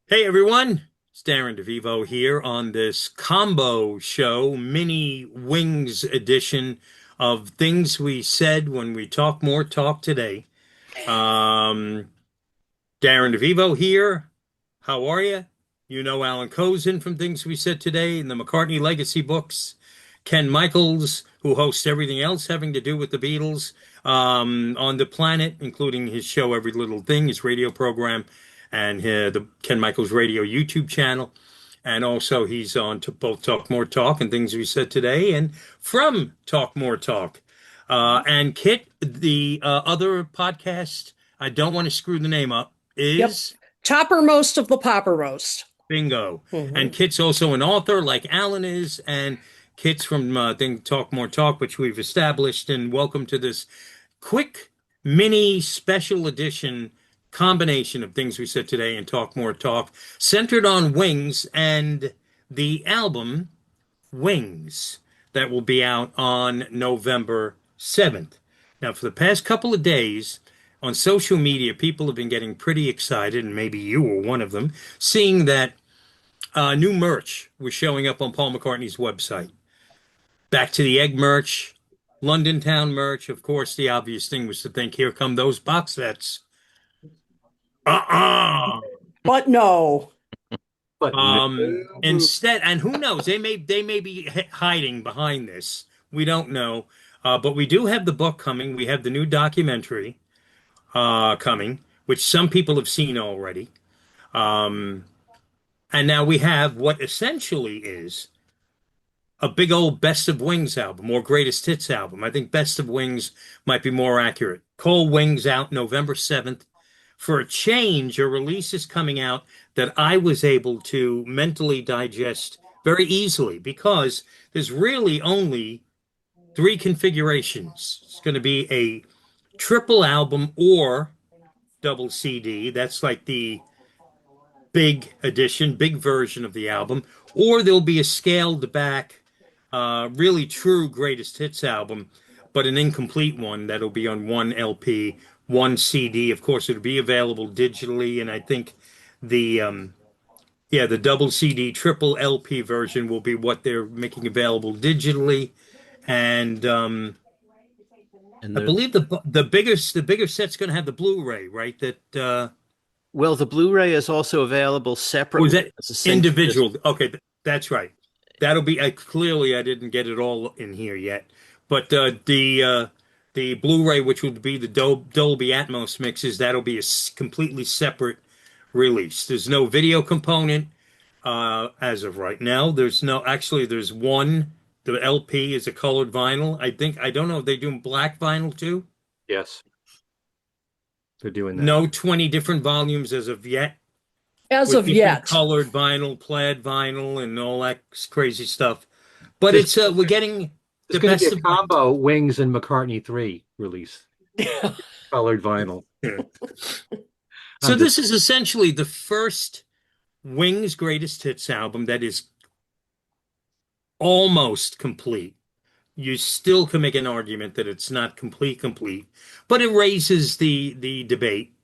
Hey everyone, it's Darren DeVivo here on this combo show, mini wings edition of things we said when we talk more talk today. Um, Darren DeVivo here. How are you? You know Alan Kozin from Things We Said Today and the McCartney Legacy books. Ken Michaels, who hosts everything else having to do with the Beatles on the planet, including his show Every Little Thing, his radio program, and the Ken Michaels Radio YouTube channel. And also, he's on to both Talk More Talk and Things We Said Today, and from Talk More Talk. And Kit, the other podcast, I don't want to screw the name up, Yep. is Toppermost of the Popper Roast. Bingo. And Hmm. Kit's also an author, like Alan is, and Kit's from Think Talk More Talk, which we've established. And welcome to this quick mini special edition combination of things we said today and Talk More Talk, centered on Wings and the album Wings that will be out on November 7th. Now, for the past couple of days on social media, people have been getting pretty excited, and maybe you were one of them, seeing that new merch was showing up on Paul McCartney's website. Back to the Egg merch, London Town merch. Of course, the obvious thing was to think, here come those box sets. Uh-uh. But no. But no. Instead, and who knows, they may be hiding behind this. We don't know. But we do have the book coming. We have the new documentary coming, which some people have seen already. Um, and now we have what essentially is a big old Best of Wings album or Greatest Hits album. I think Best of Wings might be more accurate. Cold Wings out November 7th. For a change, a release is coming out that I was able to mentally digest very easily because there's really only three configurations. It's going to be a triple album or double CD. That's like the big edition, big version of the album, or there'll be a scaled back, really true greatest hits album, but an incomplete one that'll be on one LP, one CD. Of course, it'll be available digitally, and I think the the double CD, triple LP version will be what they're making available digitally, and And I believe the bigger set's going to have the Blu-ray, right? That the Blu-ray is also available or is separately that as a single disc. individual? Okay, that's right. That'll be clearly I didn't get it all in here yet, but the Blu-ray, which would be the Dolby Atmos mixes, that'll be a completely separate release. There's no video component as of right now. There's one. The LP is a colored vinyl. I don't know if they're doing black vinyl too. Yes, they're doing that. No 20 different volumes as of yet, As with of different yet. colored vinyl, plaid vinyl, and all that crazy stuff. But This it's we're getting is the going to be best a of Wings. combo Wings and McCartney 3 release, colored vinyl. Yeah. So I'm just this is essentially the first Wings greatest hits album that is almost complete. You still can make an argument that it's not complete, but it raises the debate.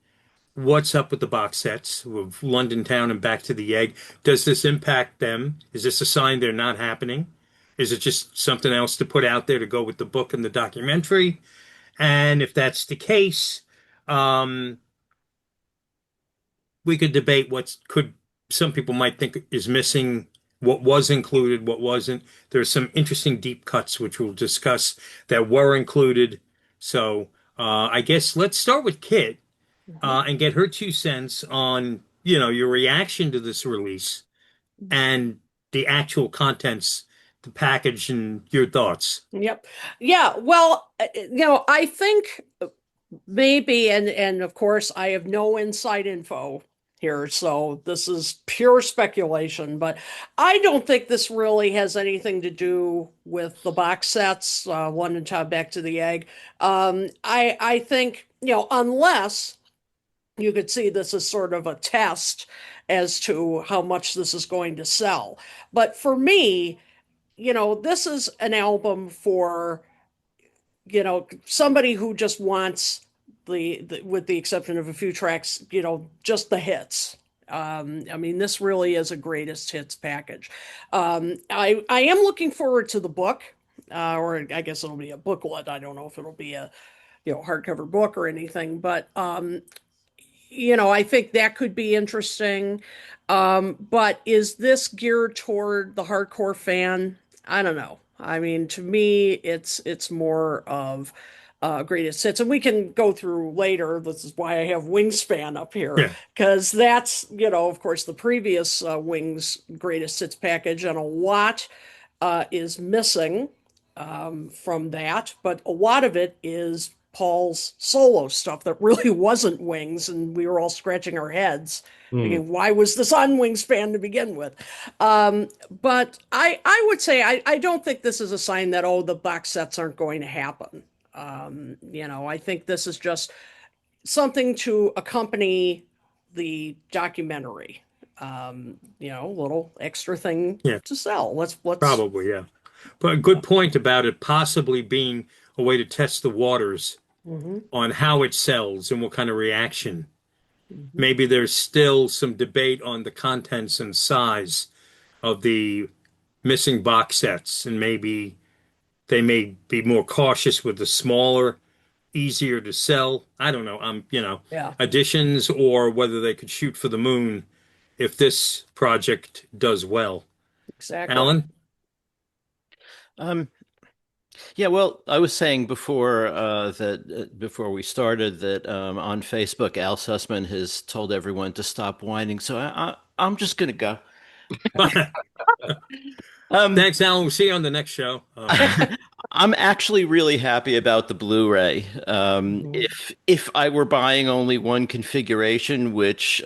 What's up with the box sets of London Town and Back to the Egg? Does this impact them? Is this a sign they're not happening? Is it just something else to put out there to go with the book and the documentary? And if that's the case, um, we could debate what could some people might think is missing, what was included, what wasn't. There's some interesting deep cuts which we'll discuss that were included. So I guess let's start with Kit Mhm. and get her 2 cents on, your reaction to this release and the actual contents, the package, and your thoughts. Yep. Yeah. Well, I think maybe, and of course, I have no inside info here, so this is pure speculation, but I don't think this really has anything to do with the box sets, One and Child Back to the Egg. I think, unless you could see this as sort of a test as to how much this is going to sell. But for me, this is an album for, somebody who just wants with the exception of a few tracks, just the hits. I mean, this really is a greatest hits package. I am looking forward to the book, or I guess it'll be a booklet. I don't know if it'll be a hardcover book or anything, but I think that could be interesting. But is this geared toward the hardcore fan? I don't know. I mean, to me, it's more of greatest hits, and we can go through later. This is why I have Wingspan up here, Yeah, because that's of course, the previous Wings greatest hits package, and a lot is missing from that, but a lot of it is Paul's solo stuff that really wasn't Wings, and we were all scratching our heads, Hmm. thinking, why was this on Wingspan to begin with? But I would say I don't think this is a sign that the box sets aren't going to happen. I think this is just something to accompany the documentary. Little extra thing yeah, to sell. Let's. probably, yeah. But a good point about it possibly being a way to test the waters Mhm, on how it sells and what kind of reaction. mhm. Maybe there's still some debate on the contents and size of the missing box sets, and maybe they may be more cautious with the smaller, easier to sell. I don't know. Yeah, Additions, or whether they could shoot for the moon if this project does well. exactly. Alan? Um, yeah, well, I was saying before that before we started that on Facebook, Al Sussman has told everyone to stop whining, so I'm just gonna go. Um, Thanks, Alan. We'll see you on the next show. I'm actually really happy about the Blu-ray. Mhm. If I were buying only one configuration, which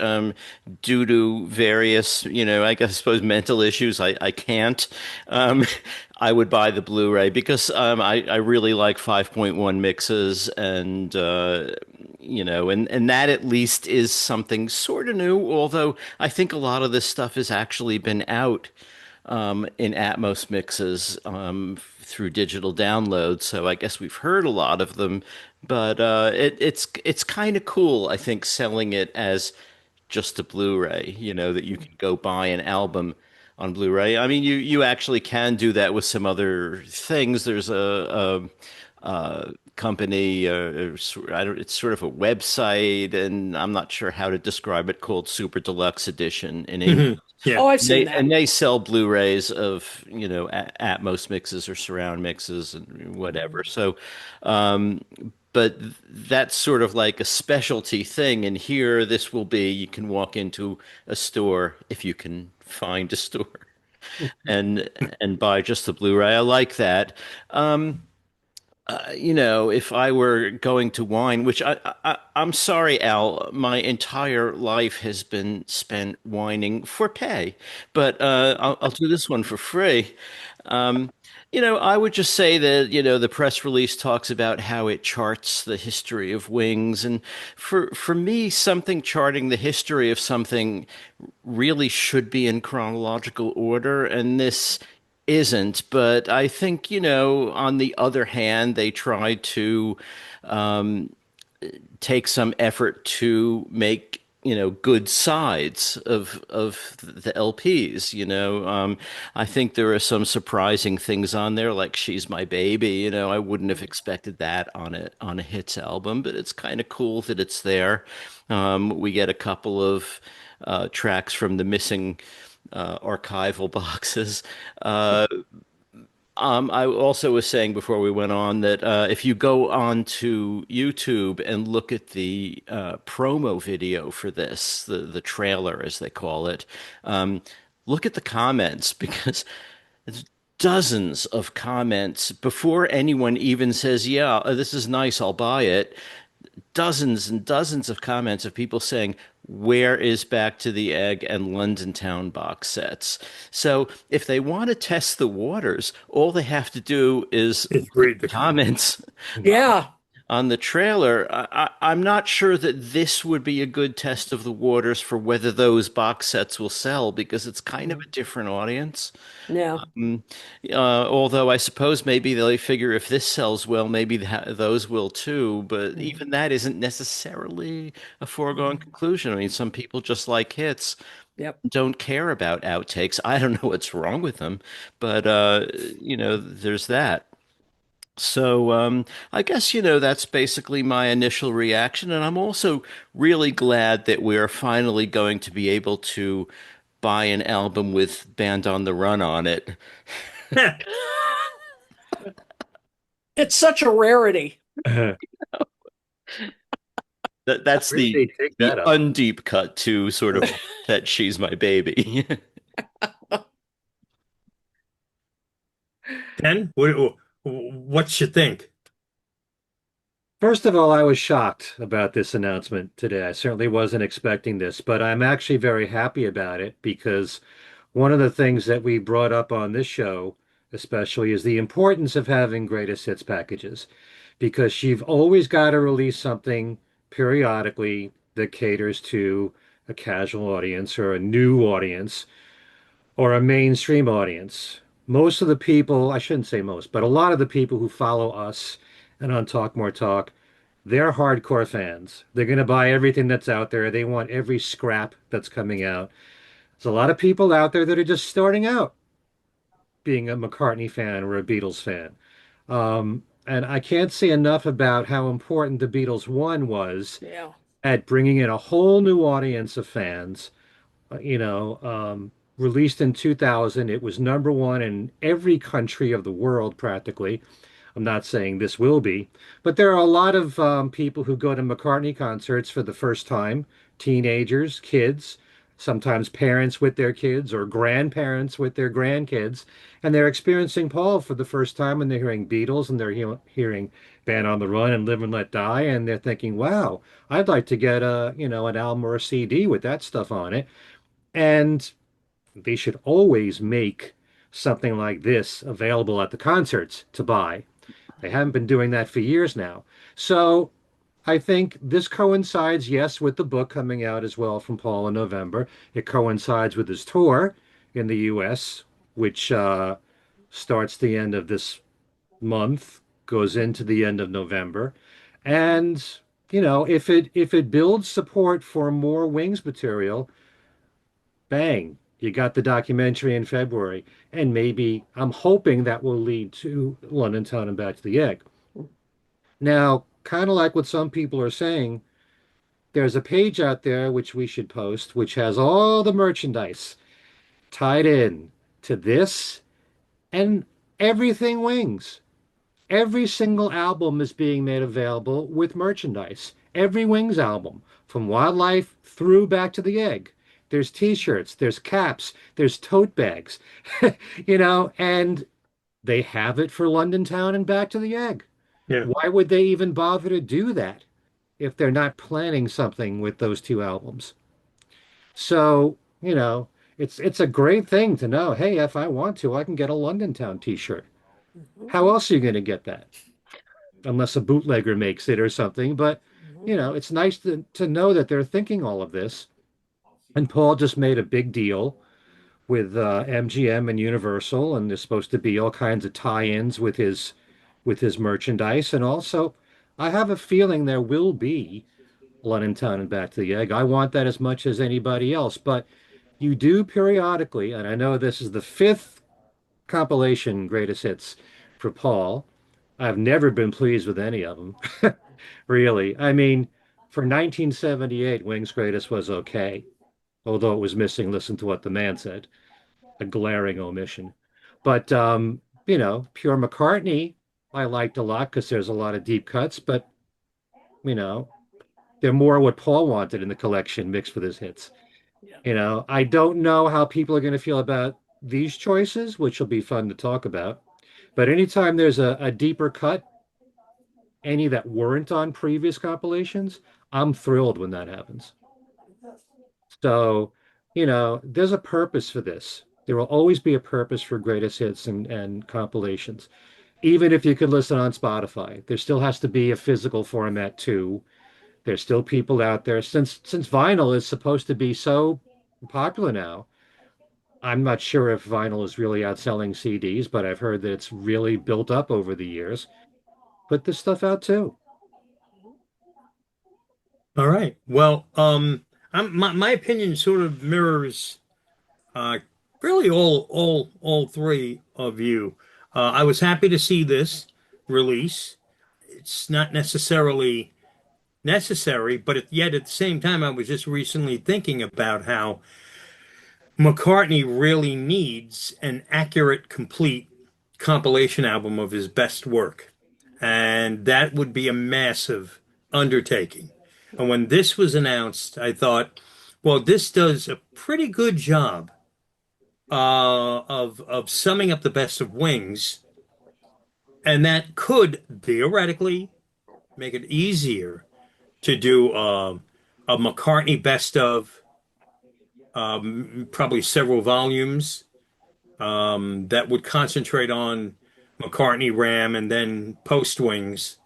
due to various, I suppose mental issues, I can't. Um, I would buy the Blu-ray because I really like 5.1 mixes and that at least is something sort of new. Although I think a lot of this stuff has actually been out in Atmos mixes through digital downloads. So I guess we've heard a lot of them, but it's kind of cool. I think selling it as just a Blu-ray, that you can go buy an album on Blu-ray. I mean, you actually can do that with some other things. There's a company, it's sort of a website, and I'm not sure how to describe it, called Super Deluxe Edition in English. Yeah. Oh, I've seen They that. and they sell Blu-rays of, Atmos mixes or surround mixes and whatever. Mhm. So, um, but that's sort of like a specialty thing. And here, this will be, you can walk into a store if you can find a store and buy just the Blu-ray. I like that. Um, if I were going to wine, which I'm sorry, Al, my entire life has been spent whining for pay, but I'll do this one for free. Um, I would just say that, the press release talks about how it charts the history of Wings, and for me, something charting the history of something really should be in chronological order, and this isn't. But I think, on the other hand, they tried to um, take some effort to make, good sides of the LPs. I think there are some surprising things on there, like "She's My Baby." I wouldn't have expected that on a hits album, but it's kind of cool that it's there. We get a couple of tracks from the missing archival boxes. Uh, I also was saying before we went on that if you go on to YouTube and look at the promo video for this, the trailer as they call it, look at the comments because it's dozens of comments before anyone even says, "Yeah, this is nice, I'll buy it." Dozens and dozens of comments of people saying, "Where is Back to the Egg and London Town box sets?" So if they want to test the waters, all they have to do is Just look at read the the comment. comments. Yeah. on the trailer, I'm not sure that this would be a good test of the waters for whether those box sets will sell because it's kind of Mhm. a different audience. Yeah. Mm, although I suppose maybe they figure if this sells well, maybe those will too. But Mhm. even that isn't necessarily a foregone Mhm. conclusion. I mean, some people just like hits, Yep. don't care about outtakes. I don't know what's wrong with them, but there's that. So I guess, that's basically my initial reaction. And I'm also really glad that we're finally going to be able to buy an album with Band on the Run on it. It's such a rarity. Where That's did the they take the that up? undeep cut to sort of that she's my baby. Ken, what you think? First of all, I was shocked about this announcement today. I certainly wasn't expecting this, but I'm actually very happy about it because one of the things that we brought up on this show, especially, is the importance of having greatest hits packages because you've always got to release something periodically that caters to a casual audience or a new audience or a mainstream audience. Most of the people, I shouldn't say most, but a lot of the people who follow us and on Talk More Talk, they're hardcore fans. They're going to buy everything that's out there. They want every scrap that's coming out. There's a lot of people out there that are just starting out being a McCartney fan or a Beatles fan. And I can't say enough about how important the Beatles one was Yeah. at bringing in a whole new audience of fans. You know, released in 2000, it was number one in every country of the world practically. I'm not saying this will be, but there are a lot of people who go to McCartney concerts for the first time, teenagers, kids, sometimes parents with their kids or grandparents with their grandkids, and they're experiencing Paul for the first time and they're hearing Beatles and they're hearing Band on the Run and Live and Let Die, and they're thinking, wow, I'd like to get an album or a CD with that stuff on it. And they should always make something like this available at the concerts to buy. They haven't been doing that for years now. So I think this coincides, yes, with the book coming out as well from Paul in November. It coincides with his tour in the US, which starts the end of this month, goes into the end of November. And, if it builds support for more Wings material, bang, you got the documentary in February. And maybe I'm hoping that will lead to London Town and Back to the Egg. Now, kind of like what some people are saying, there's a page out there which we should post, which has all the merchandise tied in to this and everything Wings. Every single album is being made available with merchandise. Every Wings album, from Wildlife through Back to the Egg. There's t-shirts, there's caps, there's tote bags, and they have it for London Town and Back to the Egg. Yeah. Why would they even bother to do that if they're not planning something with those two albums? So, it's a great thing to know, hey, if I want to, I can get a London Town t-shirt. Mhm. How else are you going to get that? Unless a bootlegger makes it or something. But, Mhm. it's nice to know that they're thinking all of this. And Paul just made a big deal with MGM and Universal, and there's supposed to be all kinds of tie-ins with his merchandise. And also, I have a feeling there will be London Town and Back to the Egg. I want that as much as anybody else. But you do periodically, and I know this is the fifth compilation greatest hits for Paul. I've never been pleased with any of them, really. I mean, for 1978, Wings Greatest was okay, although it was missing Listen to What the Man Said, a glaring omission. But, Pure McCartney, I liked a lot because there's a lot of deep cuts, but, you know, they're more what Paul wanted in the collection mixed with his hits. Yeah. I don't know how people are going to feel about these choices, which will be fun to talk about. But anytime there's a deeper cut, any that weren't on previous compilations, I'm thrilled when that happens. So, there's a purpose for this. There will always be a purpose for greatest hits and compilations. even if you could listen on Spotify, there still has to be a physical format too. There's still people out there since vinyl is supposed to be so popular now. I'm not sure if vinyl is really outselling CDs, but I've heard that it's really built up over the years. Put this stuff out too. All right. Well, my opinion sort of mirrors uh, really all three of you. I was happy to see this release. It's not necessarily necessary, but yet at the same time, I was just recently thinking about how McCartney really needs an accurate, complete compilation album of his best work. And that would be a massive undertaking. And when this was announced, I thought, well, this does a pretty good job of summing up the best of Wings, and that could theoretically make it easier to do a McCartney best of, probably several volumes that would concentrate on McCartney Ram and then post Wings.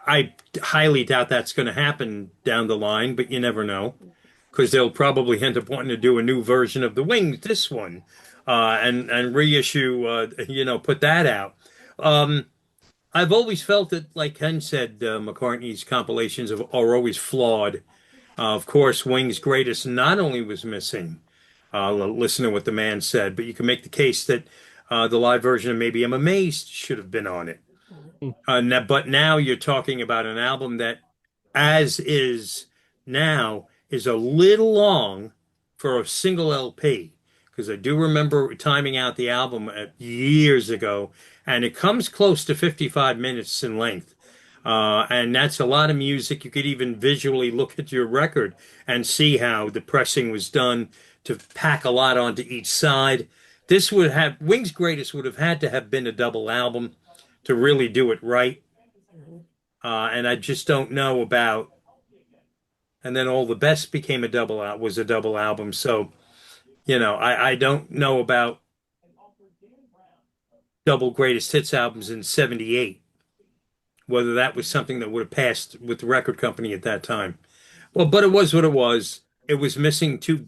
I highly doubt that's going to happen down the line, but you never know because they'll probably end up wanting to do a new version of the Wings, this one, and reissue, put that out. Um, I've always felt that, like Ken said, McCartney's compilations are always flawed. Of course, Wings' greatest not only was missing, listen to what the man said, but you can make the case that the live version of Maybe I'm Amazed should have been on it. But now you're talking about an album that, as is now, is a little long for a single LP. Because I do remember timing out the album years ago, and it comes close to 55 minutes in length. And that's a lot of music. You could even visually look at your record and see how the pressing was done to pack a lot onto each side. This would have, Wings Greatest would have had to have been a double album to really do it right. And I just don't know about. And then All the Best became was a double album. So, I don't know about double greatest hits albums in '78, whether that was something that would have passed with the record company at that time. Well, but it was what it was. It was missing two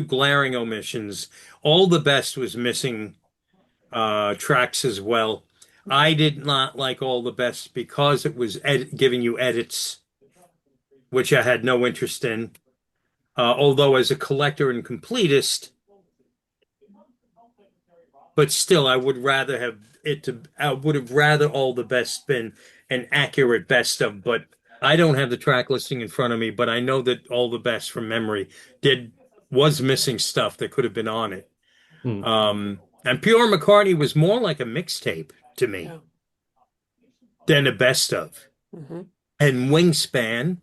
glaring omissions. All the Best was missing tracks as well. I did not like All the Best because it was giving you edits, which I had no interest in. Although as a collector and completist, but still, I would have rather All the Best been an accurate best of. But I don't have the track listing in front of me, but I know that All the Best from memory did was missing stuff that could have been on it. Hmm. And Pure McCartney was more like a mixtape to me Yeah. than a best of. Hmm. And Wingspan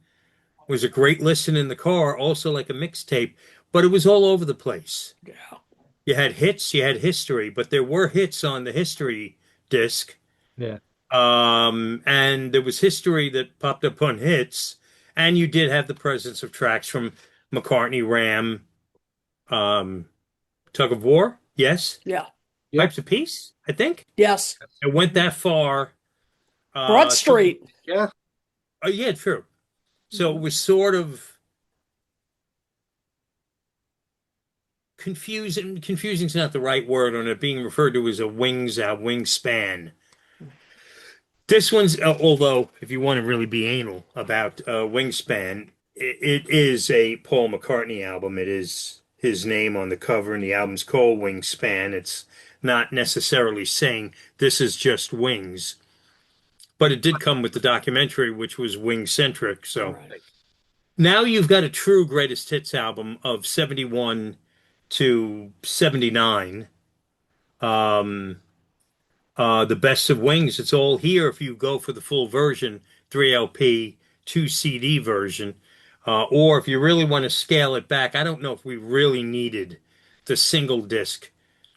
was a great listen in the car, also like a mixtape, but it was all over the place. Yeah. You had hits, you had history, but there were hits on the history disc. Yeah. And there was history that popped up on hits, and you did have the presence of tracks from McCartney, Ram, um, Tug of War, yes, Yeah. Yep. Pipes of Peace, I think. Yes. It went that far. Broad To, Street. Yeah. oh yeah, true. So it Mhm. was sort of confusing. Confusing is not the right word on it being referred to as a wingspan. This one's, although if you want to really be anal about Wingspan, it is a Paul McCartney album. It is his name on the cover, and the album's called Wingspan. It's not necessarily saying this is just Wings, but it did come with the documentary, which was Wing centric. So Right. now you've got a true greatest hits album of 71 to 79. Um, the best of Wings, it's all here if you go for the full version, 3 LP, 2 CD version. Or if you really want to scale it back, I don't know if we really needed the single disc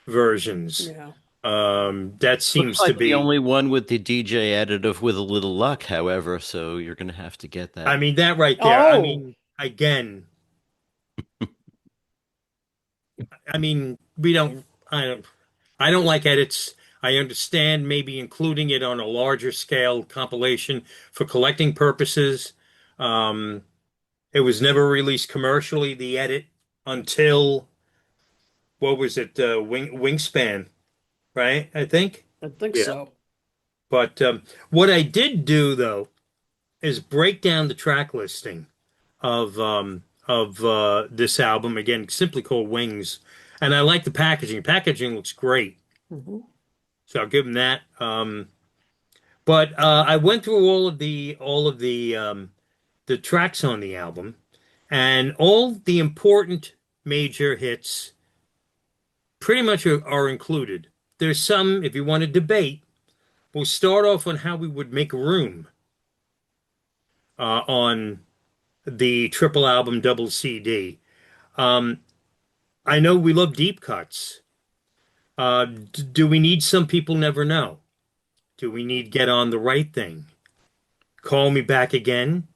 versions. Yeah. That Looks seems to like the be, only one with the DJ additive with a little luck, however, so you're going to have to get I that. mean, that right there. Oh, Again, I mean, we don't, I don't like edits. I understand maybe including it on a larger scale compilation for collecting purposes. Um, it was never released commercially, the edit, until what was it, Wingspan, right? I think. I think Yeah. so. But what I did do though is break down the track listing of this album again, simply called Wings, and I like the packaging. Packaging looks great, Hmm. so I'll give them that. But I went through all of the tracks on the album, and all the important major hits pretty much are included. There's some, if you want to debate, we'll start off on how we would make room on the triple album double CD. Um, I know we love deep cuts. Do we need Some People Never Know? Do we need Get on the Right Thing? Call Me Back Again?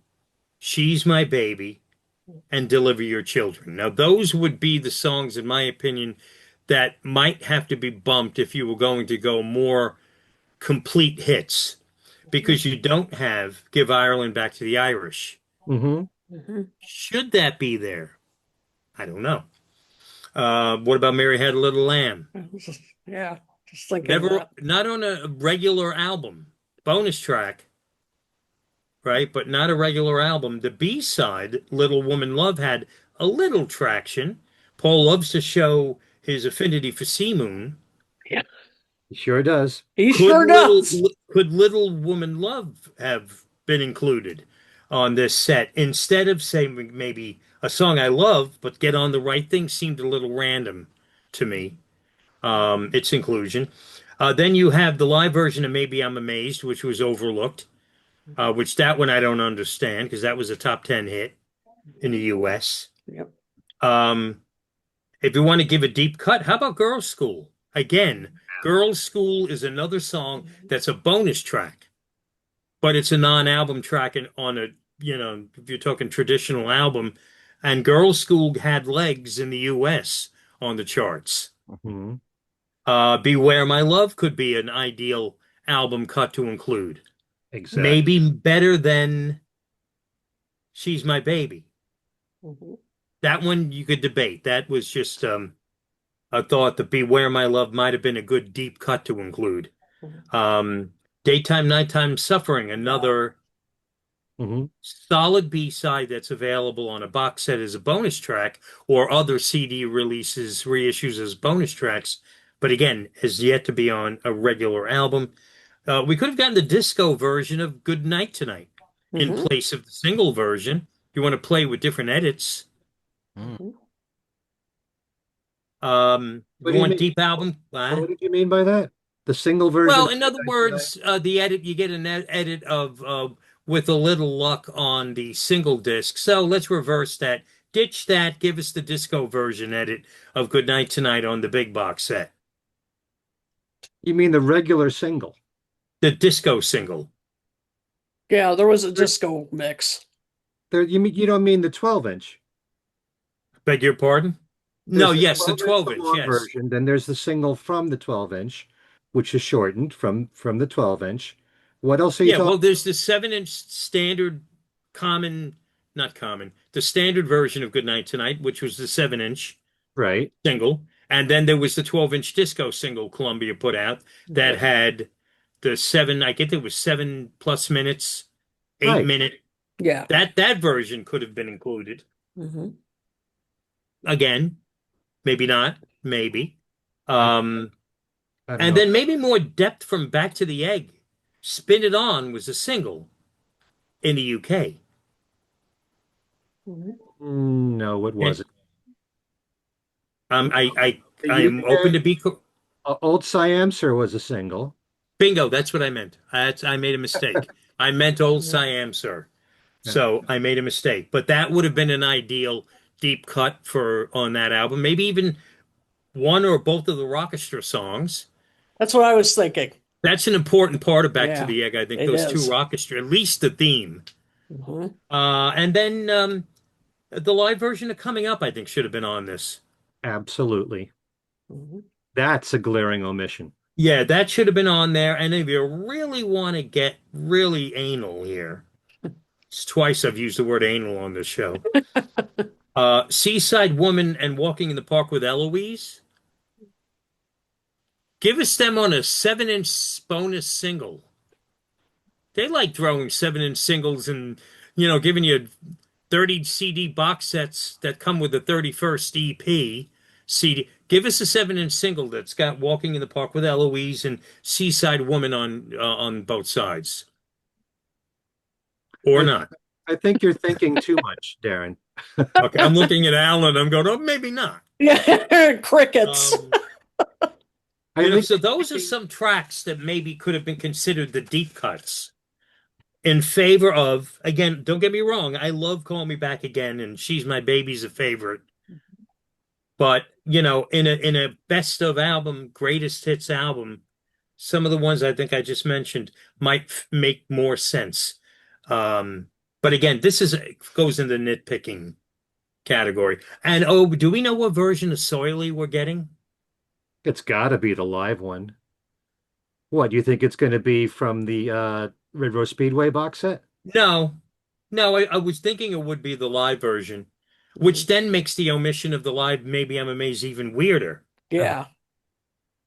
She's My Baby? And Deliver Your Children. Now, those would be the songs, in my opinion, that might have to be bumped if you were going to go more complete hits, because you don't have Give Ireland Back to the Irish. Hmm. Hmm. Should that be there? I don't know. What about Mary Had a Little Lamb? Yeah, just thinking Never, that. not on a regular album. Bonus track, right? But not a regular album. The B-side, Little Woman Love, had a little traction. Paul loves to show his affinity for Sea Moon. Yeah, He sure does. he Could sure little does. could Little Woman Love have been included on this set instead of saying maybe a song I love, but Get on the Right Thing seemed a little random to me. Its inclusion. Then you have the live version of Maybe I'm Amazed, which was overlooked, which that one I don't understand because that was a top 10 hit in the US. Yep. Um, if you want to give a deep cut, how about Girls' School? Again, Girls' School is another song that's a bonus track, but it's a non-album track and on a, if you're talking traditional album, and Girls' School had legs in the US on the charts. Hmm. Beware My Love could be an ideal album cut to include. Exactly. Maybe better than She's My Baby. Hmm. That one you could debate. That was just a thought that Beware My Love might have been a good deep cut to include. Um, Daytime, Nighttime Suffering, another Hmm. solid B-side that's available on a box set as a bonus track or other CD releases, reissues as bonus tracks, but again, has yet to be on a regular album. We could have gotten the disco version of Good Night Tonight in Hmm. place of the single version. If you want to play with different edits. Mm. If What you do you want mean? deep album, What did you mean by that? The single version well, of in Good other Night Tonight? words, the edit you get an edit of with a little luck on the single disc. So let's reverse that. Ditch that. Give us the disco version edit of Good Night Tonight on the big box set. You mean the regular single? The disco single. Yeah, there was a disco mix. There, you don't mean the 12-inch. Beg your pardon? No, There's the yes, the 12 inch, the 12 inch, long yes. version. Then there's the single from the 12-inch, which is shortened from the 12-inch. What else are you Yeah, well, talking? there's the 7 inch standard common, not common, the standard version of Good Night Tonight, which was the 7 inch Right, single. And then there was the 12 inch disco single Columbia put out that Mhm. had the seven, I get it was 7+ minutes, eight right. minute. Yeah. That version could have been included. Hmm. Again, maybe not, maybe. I Um, I don't and know. then maybe more depth from Back to the Egg. Spin It On was a single in the UK. Hmm. No, it And wasn't. The I am open UK, to be Old Siamser was a single. bingo. That's what I meant. I made a mistake. I meant Old Hmm. Siam, sir. Yeah, So I made a mistake. But that would have been an ideal deep cut for on that album. Maybe even one or both of the Rockestra songs. That's what I was thinking. That's an important part of Back to Yeah, the Egg. I think it those two is. Rockestra, at least the theme. Hmm. And then the live version of Coming Up, I think, should have been on this. absolutely. Hmm. That's a glaring omission. Yeah, that should have been on there. And if you really want to get really anal here, it's twice I've used the word anal on this show. Seaside Woman and Walking in the Park with Eloise. Give us them on a 7-inch bonus single. They like throwing 7-inch singles and, giving you 30 CD box sets that come with the 31st EP CD. Give us a 7-inch single that's got Walking in the Park with Eloise and Seaside Woman on both sides, or I not. I think you're thinking too much, Darren. Okay, I'm looking at Alan. I'm going, oh, maybe not. Yeah, crickets. Um, I think so you're those are thinking some tracks that maybe could have been considered the deep cuts in favor of, again, don't get me wrong, I love Call Me Back Again, and She's My Baby's a favorite. But, in a best of album, greatest hits album, some of the ones I think I just mentioned might make more sense. Um, but again, this is goes in the nitpicking category. And oh, do we know what version of Soily we're getting? it's got to be the live one. What, do you think it's going to be from the Red Rose Speedway box set? No, no, I was thinking it would be the live version, which then makes the omission of the live Maybe I'm Amazed even weirder. Yeah.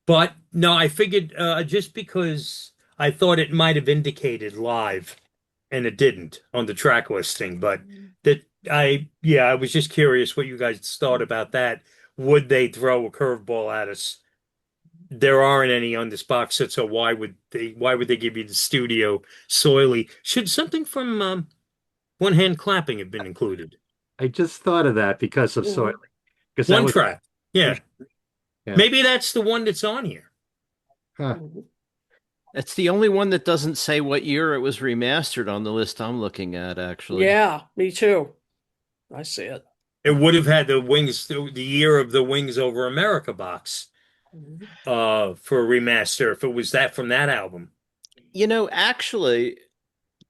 But no, I figured just because I thought it might have indicated live and it didn't on the track listing. But yeah, I was just curious what you guys thought about that. Would they throw a curveball at us? There aren't any on this box set, so why would they give you the studio soily? Should something from One Hand Clapping have been included? I just thought of that because of Soil, Mhm. because that One was track. Yeah. yeah. Maybe that's the one that's on here. Huh. Mhm. It's the only one that doesn't say what year it was remastered on the list I'm looking at, actually. Yeah, me too. I see it. It would have had the year of the Wings Over America box Mhm. for a remaster if it was that from that album. Actually,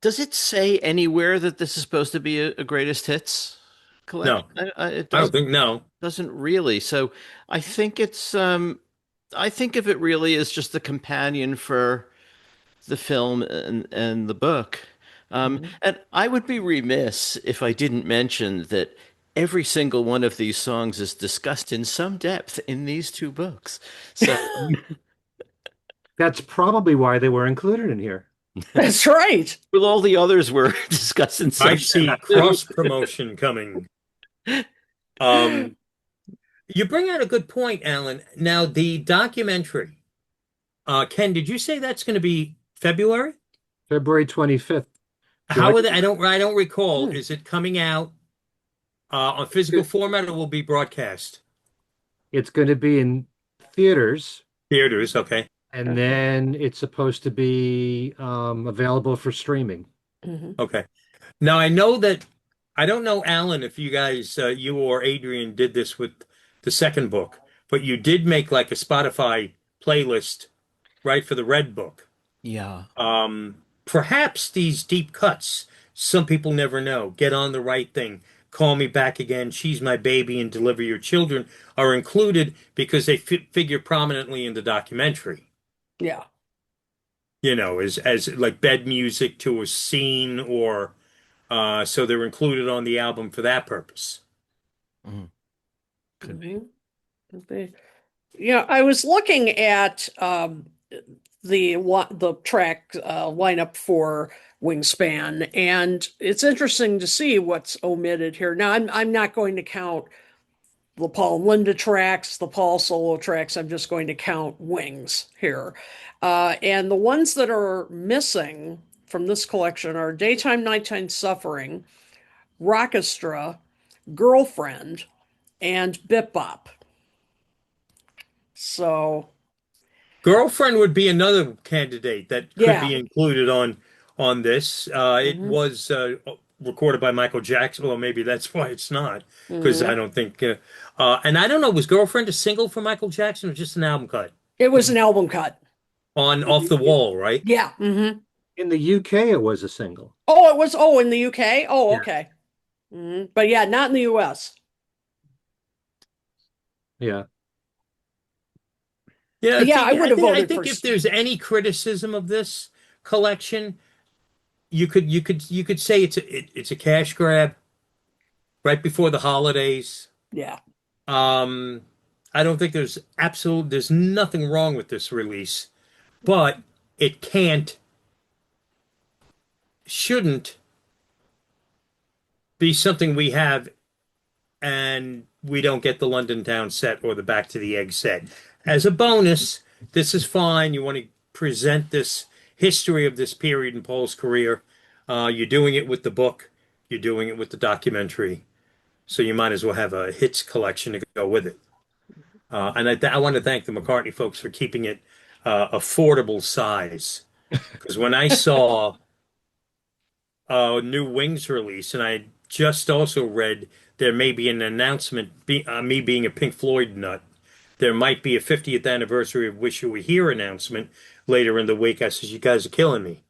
does it say anywhere that this is supposed to be a greatest hits collection? No, It I don't doesn't think no. doesn't really. So I think I think if it really is just the companion for the film and the book. Mhm. And I would be remiss if I didn't mention that every single one of these songs is discussed in some depth in these two books. So, That's probably why they were included in here. That's right. well, all the others were discussed in I some see depth too. cross promotion coming. Um, you bring out a good point, Alan. Now the documentary. Ken, did you say that's going to be February? February 25th. Join How are they? I don't recall. Hmm. Is it coming out on physical format or will be broadcast? It's going to be in theaters, Theaters, okay. and Okay. then it's supposed to be available for streaming. Mhm. Okay. Now I know that I don't know, Alan, if you guys, you or Adrian did this with the second book, but you did make like a Spotify playlist, right, for the Red Book. Yeah. Perhaps these deep cuts, some people never know. Get on the right thing. Call Me Back Again, She's My Baby, and Deliver Your Children are included because they figure prominently in the documentary. Yeah. As like bed music to a scene or so they're included on the album for that purpose. Mhm. Could be. Mhm. Okay. Yeah, I was looking at the track lineup for Wingspan, and it's interesting to see what's omitted here. Now, I'm not going to count the Paul and Linda tracks, the Paul solo tracks. I'm just going to count Wings here, and the ones that are missing from this collection are Daytime, Nighttime Suffering, Rockestra, Girlfriend, and Bip Bop. So, Girlfriend would be another candidate that could yeah. be included on this. It Hmm. was recorded by Michael Jackson. Well, maybe that's why it's not, because I Hmm. don't think. And I don't know, was Girlfriend a single for Michael Jackson or just an album cut It was an album cut. on Off the Wall, right? Yeah. Hmm. In the UK, it was a single. Oh, it was. Oh, in the UK. Oh, Yeah. okay. But yeah, not in the US. Yeah. Yeah, Yeah, I would have I voted for. think if there's any criticism of this collection, you could say it's a cash grab right before the holidays. Yeah. Um, I don't think there's nothing wrong with this release, but it shouldn't be something we have and we don't get the London Town set or the Back to the Egg set. As a bonus, this is fine. You want to present this history of this period in Paul's career. You're doing it with the book, you're doing it with the documentary, so you might as well have a hits collection to go with it. And I want to thank the McCartney folks for keeping it affordable size. Because when I saw a new Wings release, and I just also read there may be an announcement, me being a Pink Floyd nut, there might be a 50th anniversary of Wish You Were Here announcement later in the week. I says, you guys are killing me.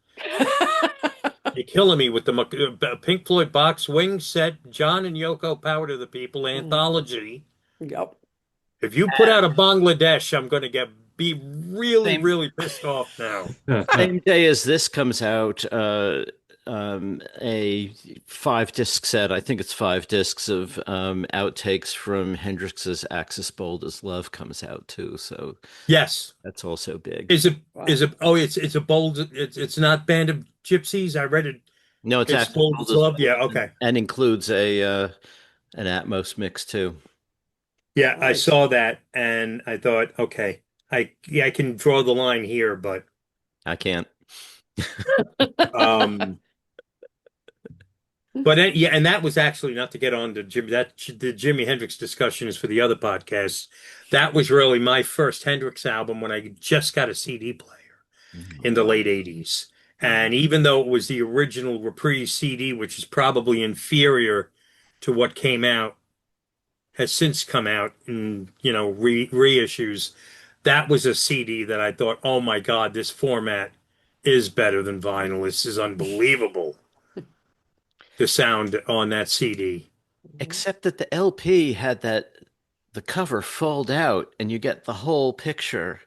You're killing me with the Pink Floyd box Wings set, John and Yoko Power to the People anthology. Yep. If you put out a Bangladesh, I'm going to be really, Same really pissed off now. same day as this comes out, a 5 disc set. I think it's 5 discs of outtakes from Hendrix's "Axis Bold as Love" comes out too. So Yes. that's also big. Is it Wow. is it oh it's a bold it's not Band of Gypsies. I read it. No, it's It's "Axis bold Bold as as love. Love" Yeah, okay. and includes a an Atmos mix too. Yeah, I Nice. saw that and I thought, okay, I can draw the line here, but I can't. um yeah, and that was actually not to get on to Jim that the Jimi Hendrix discussion is for the other podcasts. That was really my first Hendrix album when I just got a CD player in the late 80s. And even though it was the original Reprise CD, which is probably inferior to what came out, has since come out in, reissues, that was a CD that I thought, oh my God, this format is better than vinyl. This is unbelievable, the sound on that CD. Except that the LP had the cover fold out, and you get the whole picture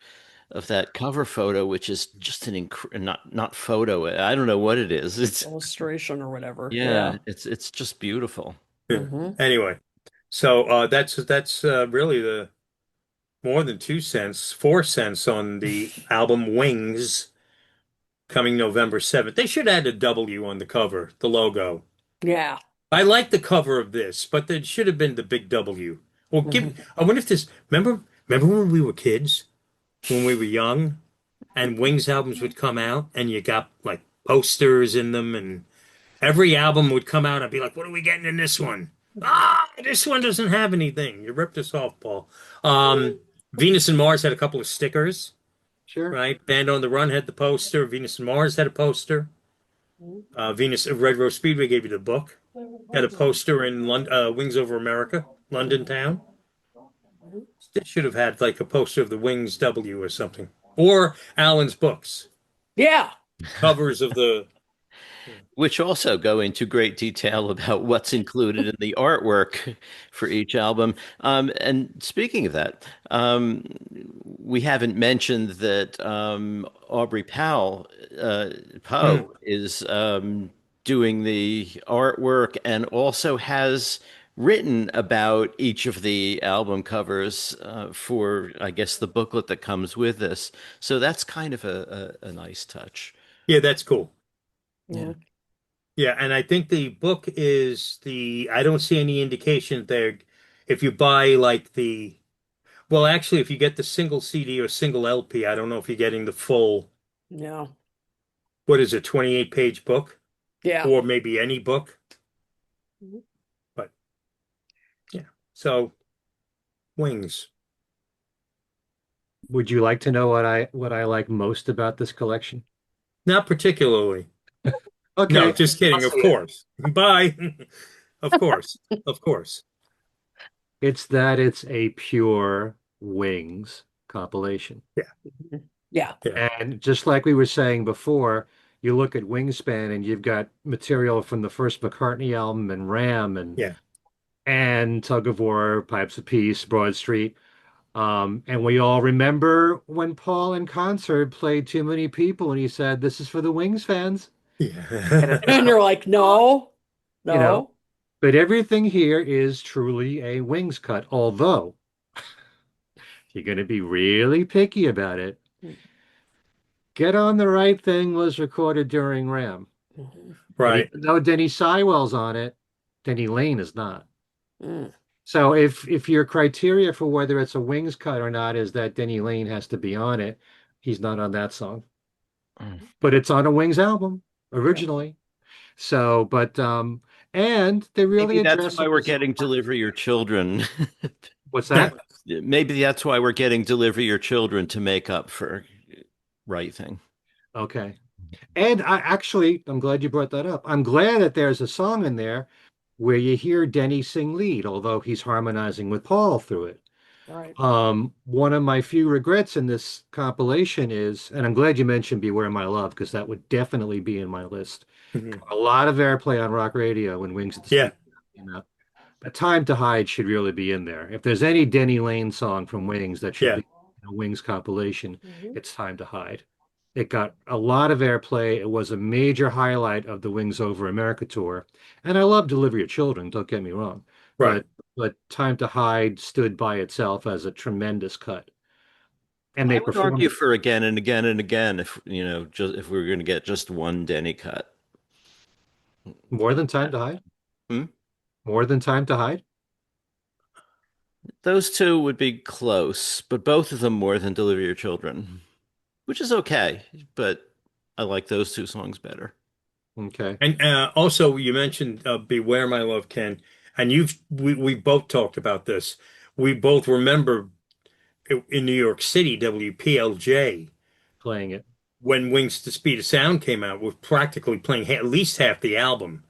of that cover photo, which is just an not photo. I don't know what it is. It's Illustration or whatever. Yeah. yeah, it's just beautiful. Yeah. Hmm. Anyway, so that's really the more than 2 cents, 4 cents on the album Wings coming November 7th. They should add a W on the cover, the logo. Yeah. I like the cover of this, but there should have been the big W. Well, Hmm. I wonder if remember when we were kids, when we were young, and Wings albums would come out, and you got like posters in them, and every album would come out. I'd be like, "What are we getting in this one? Ah, this one doesn't have anything. You ripped us off, Paul." Venus and Mars had a couple of stickers, Sure. right? Band on the Run had the poster. Venus and Mars had a poster. Red Rose Speedway gave you the book. Had a poster in Wings Over America, London Town. They should have had like a poster of the Wings W or something, or Alan's books, Yeah. covers of the. Which also go into great detail about what's included in the artwork for each album. And speaking of that, we haven't mentioned that Aubrey Hmm. Poe is doing the artwork and also has written about each of the album covers for, I guess, the booklet that comes with this. So that's kind of a nice touch. Yeah, that's cool. Yeah. Mhm. Yeah, and I think the book I don't see any indication there. If you buy like well, actually, if you get the single CD or single LP, I don't know if you're getting the full, Yeah. what is it, 28-page book, Yeah. or maybe any book. Mhm. But yeah, so Wings. Would you like to know what I like most about this collection? Not particularly. No, Okay. just kidding, of course. Bye. Of course. Of course. It's that it's a pure Wings compilation. Yeah, Yeah. yeah, And just like we were saying before, you look at Wingspan and you've got material from the first McCartney album and Ram yeah. and Tug of War, Pipes of Peace, Broad Street. And we all remember when Paul in concert played Too Many People and he said, "This is for the Wings fans." And Yeah. it's And you're like, no, you know, no. but everything here is truly a Wings cut, although you're going to be really picky about it. Get on the Right Thing was recorded during Ram. Mhm. And Right. even though Denny Seiwell's on it, Denny Lane is not. Mm. So if your criteria for whether it's a Wings cut or not is that Denny Lane has to be on it, he's not on that song. Mm. But it's on a Wings album Yeah. originally. So, but and they really Maybe that's address why some we're of the getting Deliver Your Children. what's that? Maybe that's why we're getting Deliver Your Children to make up for Right Thing. Okay. And I'm glad you brought that up. I'm glad that there's a song in there where you hear Denny sing lead, although he's harmonizing with Paul through it. Right. One of my few regrets in this compilation is, and I'm glad you mentioned Beware My Love, because that would definitely be in my list. Mhm. A lot of airplay on rock radio when Wings at the Yeah. Speed, you know. But Time to Hide should really be in there. If there's any Denny Lane song from Wings that should Yeah. be in a Wings compilation, Mhm. it's Time to Hide. It got a lot of airplay. It was a major highlight of the Wings Over America tour. And I love Deliver Your Children, don't get me wrong. Right. But Time to Hide stood by itself as a tremendous cut. And I they would performed argue it for again and again and again if just if we were going to get just one Denny cut. more than Time to Hide. Hmm? More than Time to Hide. Those two would be close, but both of them more than Deliver Your Children, which is okay, but I like those two songs better. Okay. And also, you mentioned "Beware My Love," Ken, and we both talked about this. We both remember in New York City, WPLJ, Playing it when Wings to Speed of Sound came out, was practically playing at least half the album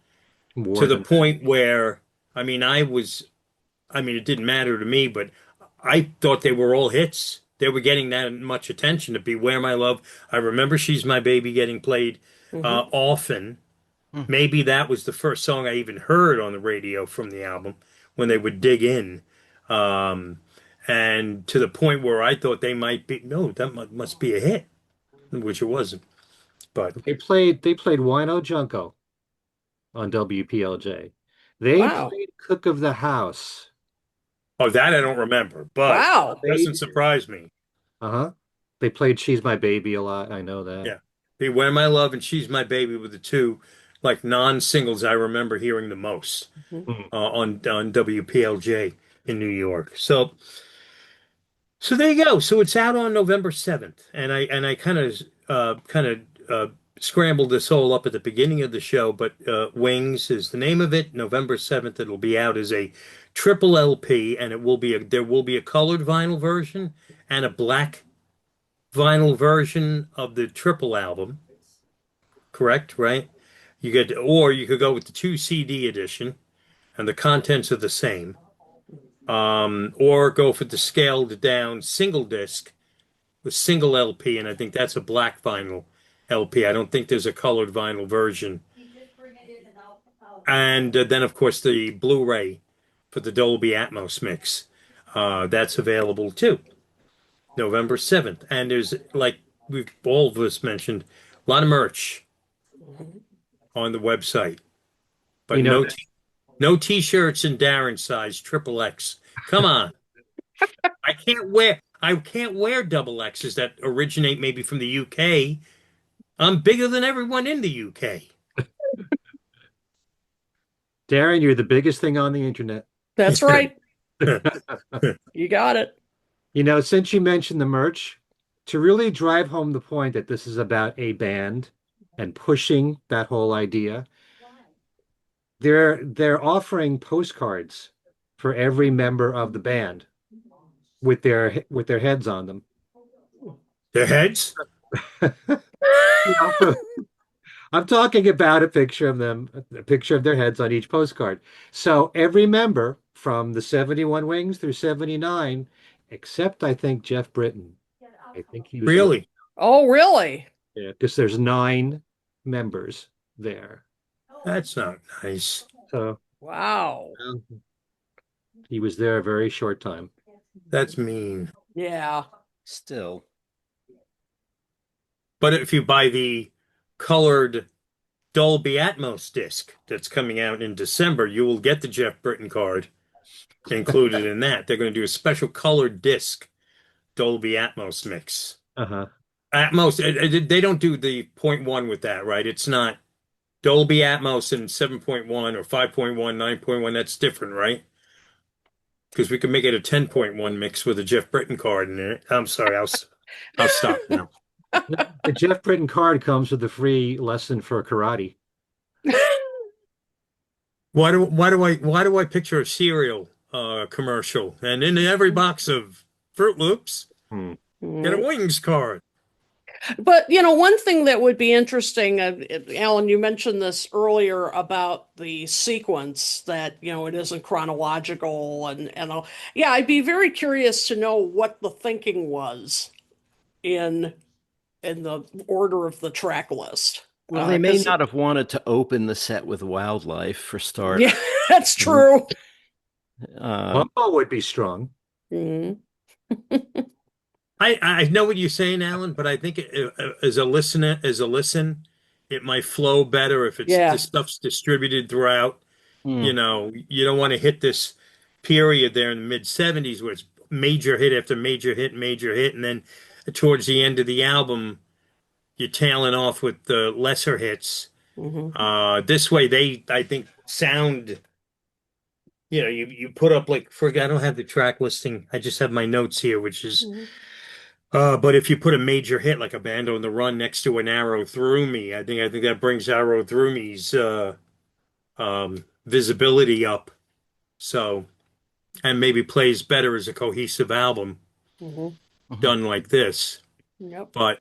to more the than point where, I mean, I mean, it didn't matter to me, but I thought they were all hits. They were getting that much attention to "Beware My Love." I remember "She's My Baby" getting played Mhm. often. Hmm. Maybe that was the first song I even heard on the radio from the album when they would dig in. Um, and to the point where I thought they might be, no, that must be a hit, which it wasn't. But, they played Wino Junko on WPLJ. They Wow. played Cook of the House. oh, that I don't remember, but Wow. They doesn't surprise me. uh-huh. They played She's My Baby a lot. I know that. Yeah. "Beware My Love" and "She's My Baby" were the two like non-singles I remember hearing the most Mhm. on WPLJ in New York. So there you go. So it's out on November 7th. And I kind of scrambled this all up at the beginning of the show, but Wings is the name of it. November 7th it'll be out as a triple LP, and there will be a colored vinyl version and a black vinyl version of the triple album. Correct, right? Or you could go with the two CD edition and the contents are the same. Or go for the scaled down single disc with single LP, and I think that's a black vinyl LP. I don't think there's a colored vinyl version. And then, of course, the Blu-ray for the Dolby Atmos mix. That's available too, November 7th. And there's, like we've all of us mentioned, a lot of merch Mhm. on the website, but You know that no t-shirts in Darren size triple X. Come on. I can't wear double X's that originate maybe from the UK. I'm bigger than everyone in the UK. Darren, you're the biggest thing on the internet. That's right. You got it. Since you mentioned the merch, to really drive home the point that this is about a band and pushing that whole idea, they're offering postcards for every member of the band with their heads on them. Their heads? You know, I'm talking about a picture of their heads on each postcard. So every member from the 71 Wings through 79, except I think Jeff Britton. I think he was left Really? Oh, really? there because there's 9 members there. That's not nice. So Wow. he was there a very short time. That's mean. Yeah. Still. But if you buy the colored Dolby Atmos disc that's coming out in December, you will get the Jeff Britton card included in that. They're going to do a special colored disc Dolby Atmos mix. Uh-huh. Atmos, they don't do the point 0.1 with that, right? It's not Dolby Atmos and 7.1 or 5.1, 9.1. That's different, right? Because we could make it a 10.1 mix with a Jeff Britton card in it. I'm sorry, I'll stop now. The Jeff Britton card comes with a free lesson for karate. Why do I picture a cereal commercial and in every box of Fruit Loops Hmm. get a Wings card? But one thing that would be interesting, Alan, you mentioned this earlier about the sequence that it isn't chronological and all. Yeah, I'd be very curious to know what the thinking was in in the order of the track list. Well, they may 'Cause not have wanted to open the set with wildlife for yeah, starters. that's Mhm. true. Bumbo would be strong. Mhm. I know what you're saying, Alan, but I think as a listener, it might flow better if it's the Yeah. stuff's distributed throughout. Hmm. You don't want to hit this period there in the mid 70s where it's major hit after major hit, and then towards the end of the album, you're tailing off with the lesser hits. Hmm. This way, I think, sound. You put up like I don't have the track listing. I just have my notes here, which is but if you put a major hit like a Band on the Run next to an Arrow Through Me, I think that brings Arrow Through Me's visibility up. So and maybe plays better as a cohesive album Hmm. Mhm. done like this. Yep. But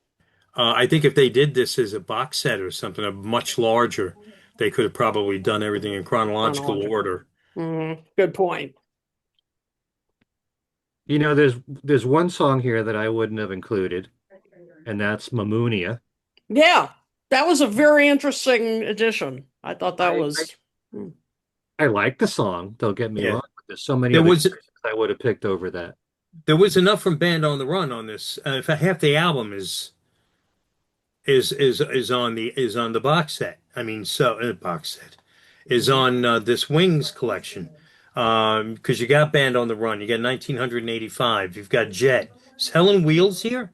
I think if they did this as a box set or something, a much larger, they could have probably done everything in chronological Chronological. order. Good point. There's one song here that I wouldn't have included, and that's Mamounia. Yeah, that was a very interesting addition. I thought that I, I was. Hmm. I like the song, don't get me Yeah, wrong, but there's so many there other was choices I would have picked over that. there was enough from Band on the Run on this. In fact, half the album is on the box set. I mean, so box set is Mhm. on this Wings collection. Because you got Band on the Run, you got 1985, you've got Jet. Is Helen Wheels here?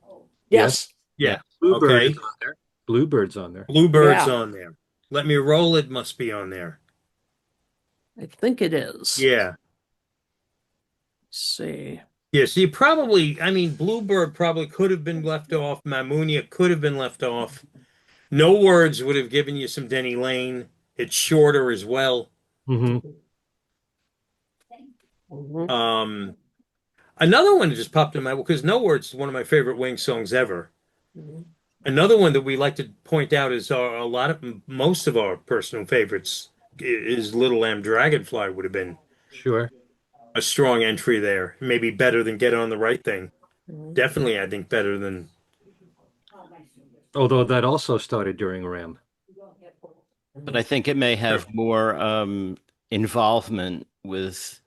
Yes, Yes. yeah. Yeah. Bluebird is Okay. on there. Bluebird's on there. Bluebird's Yeah, on there. Let Me Roll It must be on there. I think it is. Yeah. Let's see. Yeah, so I mean, Bluebird probably could have been left off. Mamounia could have been left off. No Words would have given you some Denny Lane. It's shorter as well. Hmm. Mhm. Um, Another one that just popped in my because No Words is one of my favorite Wings songs ever. Mhm. Another one that we like to point out is most of our personal favorites is Little Lamb Dragonfly would have been Sure. a strong entry there. Maybe better than Get on the Right Thing. Mhm. Definitely, I think better than. Although that also started during RAM. But I think it may Sure. have more involvement with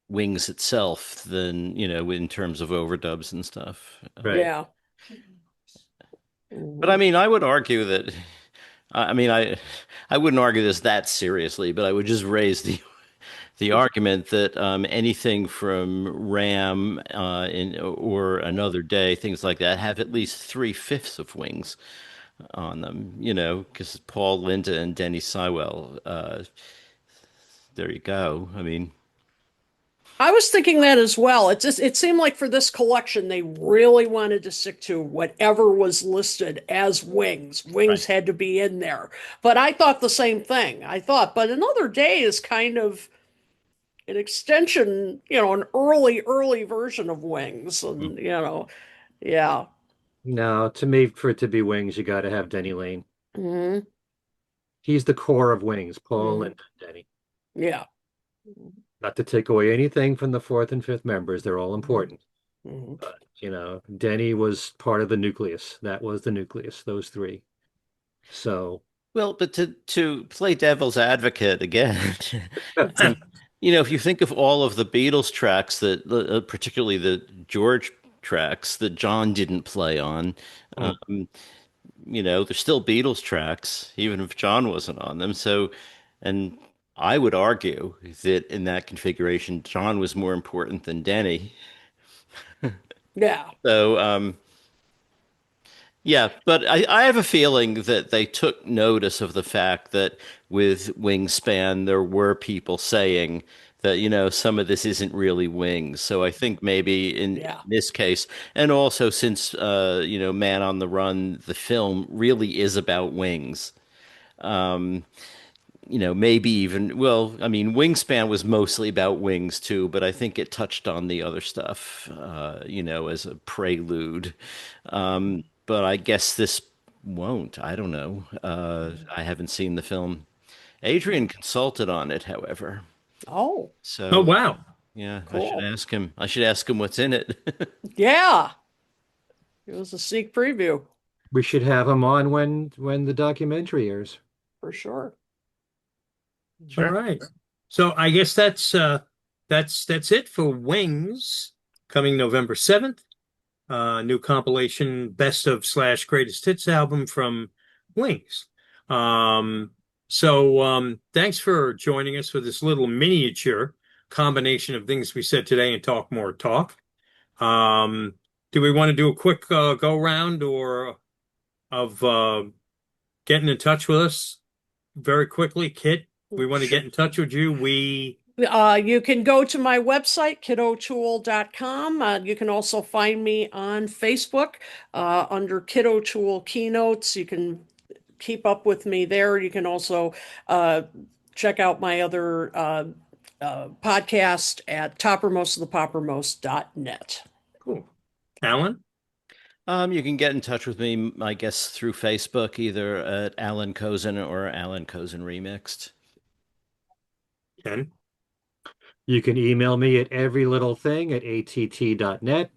Wings itself than, in terms of overdubs and stuff. Right. Yeah. But I Mhm. mean, I would argue that, I mean, I wouldn't argue this that seriously, but I would just raise the argument that anything from Ram or Another Day, things like that, have at least three-fifths of Wings on them, because Paul Linda and Denny Sywell, there you go. I mean, I was thinking that as well. It seemed like for this collection they really wanted to stick to whatever was listed as Wings. Right. Wings had to be in there. But I thought the same thing. But Another Day is kind of an extension, an early version of Wings. And, yeah. No, to me, for it to be Wings, you got to have Denny Lane. Hmm. He's the core of Wings, Paul Hmm. and Denny. Yeah. Not to take away anything from the fourth and fifth members, they're all Hmm. important. Hmm. But, Denny was part of the nucleus. That was the nucleus, those three. So, well, but to play devil's advocate again, yeah, and if you think of all of the Beatles tracks that, particularly the George tracks that John didn't play on, Mm. um, they're still Beatles tracks, even if John wasn't on them. So, and I would argue that in that configuration, John was more important than Denny. Yeah. So, yeah, but I have a feeling that they took notice of the fact that with Wingspan, there were people saying that, some of this isn't really Wings. So I think maybe in Yeah. this case, and also since, Man on the Run, the film really is about Wings. Maybe even, well, I mean, Wingspan was mostly about Wings too, but I think it touched on the other stuff, as a prelude. But I guess this won't. I don't know. I haven't seen the film. Adrian consulted on it, however. Oh, Oh, So, wow. yeah, I should cool. ask him. I should ask him what's in it. Yeah. It was a sneak preview We should have him on when the documentary airs. for sure. All Sure. right. So I guess that's it for Wings coming November 7th. New compilation best of slash greatest hits album from Wings. Um, thanks for joining us for this little miniature combination of things we said today and talk more talk. Um, do we want to do a quick go round or of getting in touch with us very quickly, Kit? We want to Sure. get in touch with you. You can go to my website, kiddotool.com. You can also find me on Facebook under Kid O'Toole Keynotes. You can keep up with me there. You can also uh, check out my other podcast at toppermostofthepoppermost.net. Cool. Alan? You can get in touch with me, I guess, through Facebook, either at Alan Kozin or Alan Kozin Remixed. Ken? You can email me at everylittlething@att.net.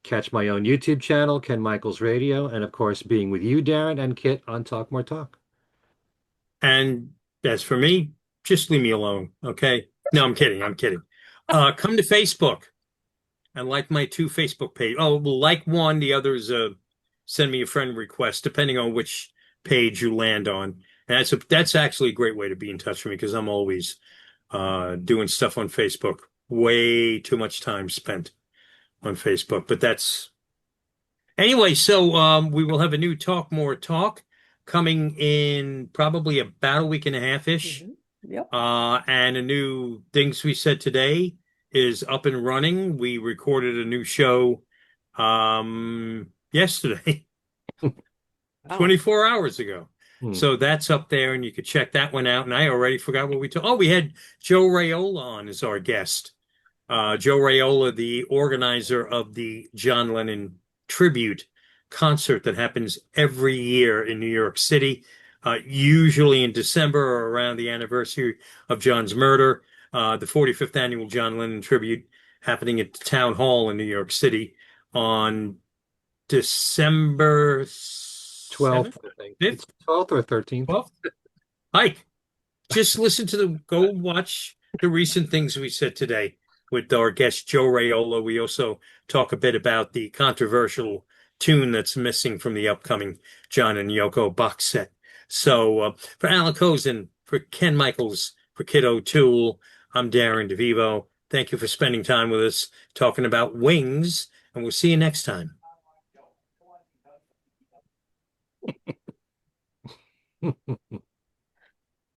Catch my own YouTube channel, Ken Michaels Radio, and of course, being with you, Darren and Kit on Talk More Talk. And as for me, just leave me alone, okay? No, I'm kidding. I'm kidding. Come to Facebook and like my two Facebook page. Oh, well, like one, the others send me a friend request, depending on which page you land on. And that's actually a great way to be in touch with me because I'm always doing stuff on Facebook. Way too much time spent on Facebook, but that's anyway. So we will have a new Talk More Talk coming in probably about a week and a half ish. Mhm. Yep. And a new Things We Said Today is up and running. We recorded a new show yesterday, Wow. 24 hours ago. Hmm. So that's up there, and you could check that one out. And I already forgot what we talked. Oh, we had Joe Raiola on as our guest. Joe Raiola, the organizer of the John Lennon tribute concert that happens every year in New York City, usually in December or around the anniversary of John's murder. The 45th annual John Lennon tribute happening at the Town Hall in New York City on December 12th, 7th, I think. 5th, It's 12th or 13th. 12th. Hi, just listen to go watch the recent things we said today with our guest Joe Raiola. We also talk a bit about the controversial tune that's missing from the upcoming John and Yoko box set. So for Alan Kozin, for Ken Michaels, for Kid O'Toole, I'm Darren DeVivo. Thank you for spending time with us talking about Wings, and we'll see you next time.